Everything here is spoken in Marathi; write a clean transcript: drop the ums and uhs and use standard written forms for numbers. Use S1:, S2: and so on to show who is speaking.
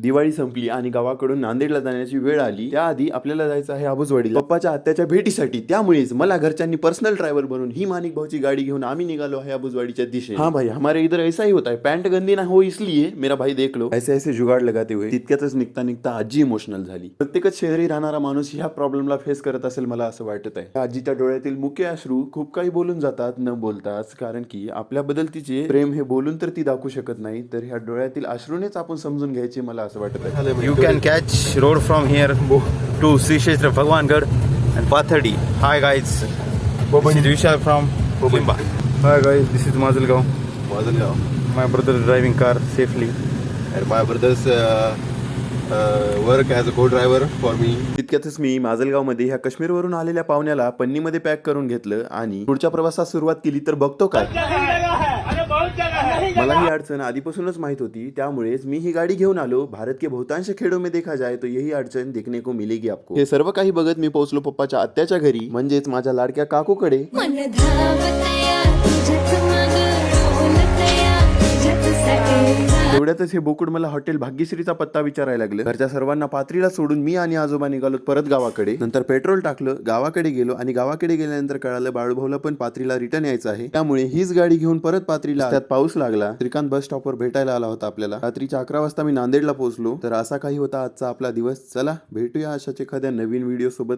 S1: दिवाळी संपली आणि गावाकडून नांदेडला जाण्याची वेळ आली. त्याआधी आपल्याला जायचं आहे आबुजवाडीला पप्पाच्या आत्याच्या भेटीसाठी. त्यामुळेच मला घरच्यांनी पर्सनल ड्रायव्हर बनवून ही माणिक भाऊची गाडी घेऊन आम्ही निघालो आहे आबुजवाडीच्या दिशेने. हाँ भाई, हमारे इधर ऐसा ही होता है. पैंट गंदी ना हो इसलिए मेरा भाई देख लो ऐसे ऐसे जुगाड लगाते हुए. तितक्यातच निघता निघता आजी इमोशनल झाली. प्रत्येकच शहरी राहणारा माणूस ह्या प्रॉब्लेमला फेस करत असेल मला असं वाटत आहे. आजीच्या डोळ्यातील मुके अश्रू खूप काही बोलून जातात न बोलताच, कारण की आपल्याबद्दल तिचे प्रेम हे बोलून तर ती दाखवू शकत नाही, तर ह्या डोळ्यातील अश्रूनेच आपण समजून घ्यायचे मला असं वाटत आहे.
S2: You can catch road from here to Sri Kshetra Bhagwangad and Pathadi. Hi guys, this is Vishal from Limba. Hi guys, this is Mazalgaon. My brother is driving car safely.
S3: And my brother's work as a co-driver for me.
S1: तितक्यातच मी माजलगाव मध्ये ह्या काश्मीरवरून आलेल्या पाहुण्याला पन्नीमध्ये पॅक करून घेतलं आणि पुढच्या प्रवासास सुरुवात केली. तर बघतो काय, मला ही अडचण आधीपासूनच माहित होती, त्यामुळेच मी ही गाडी घेऊन आलो. भारत के बहुतांश खेडों में देखा जाए तो यही अडचण देखने को मिलेगी आपको. हे सर्व काही बघत मी पोहोचलो पप्पाच्या आत्याच्या घरी, म्हणजेच माझ्या लाडक्या काकूकडे. तेवढ्यातच हे बोकुड मला हॉटेल भाग्यश्रीचा पत्ता विचारायला लागलं. घरच्या सर्वांना पात्रीला सोडून मी आणि आजोबा निघालो परत गावाकडे. नंतर पेट्रोल टाकलं, गावाकडे गेलो आणि गावाकडे गेल्यानंतर कळालं बाळूभाऊला पण पात्रीला रिटर्न यायचं आहे. त्यामुळे हीच गाडी घेऊन परत पात्रीला. त्यात पाऊस लागला. श्रीकांत बस स्टॉपवर भेटायला आला होता आपल्याला. रात्रीच्या 11 वाजता मी नांदेडला पोहोचलो. तर असा काही होता आजचा आपला दिवस. चला भेटूया अशाच एखाद्या नवीन व्हिडिओ सोबत.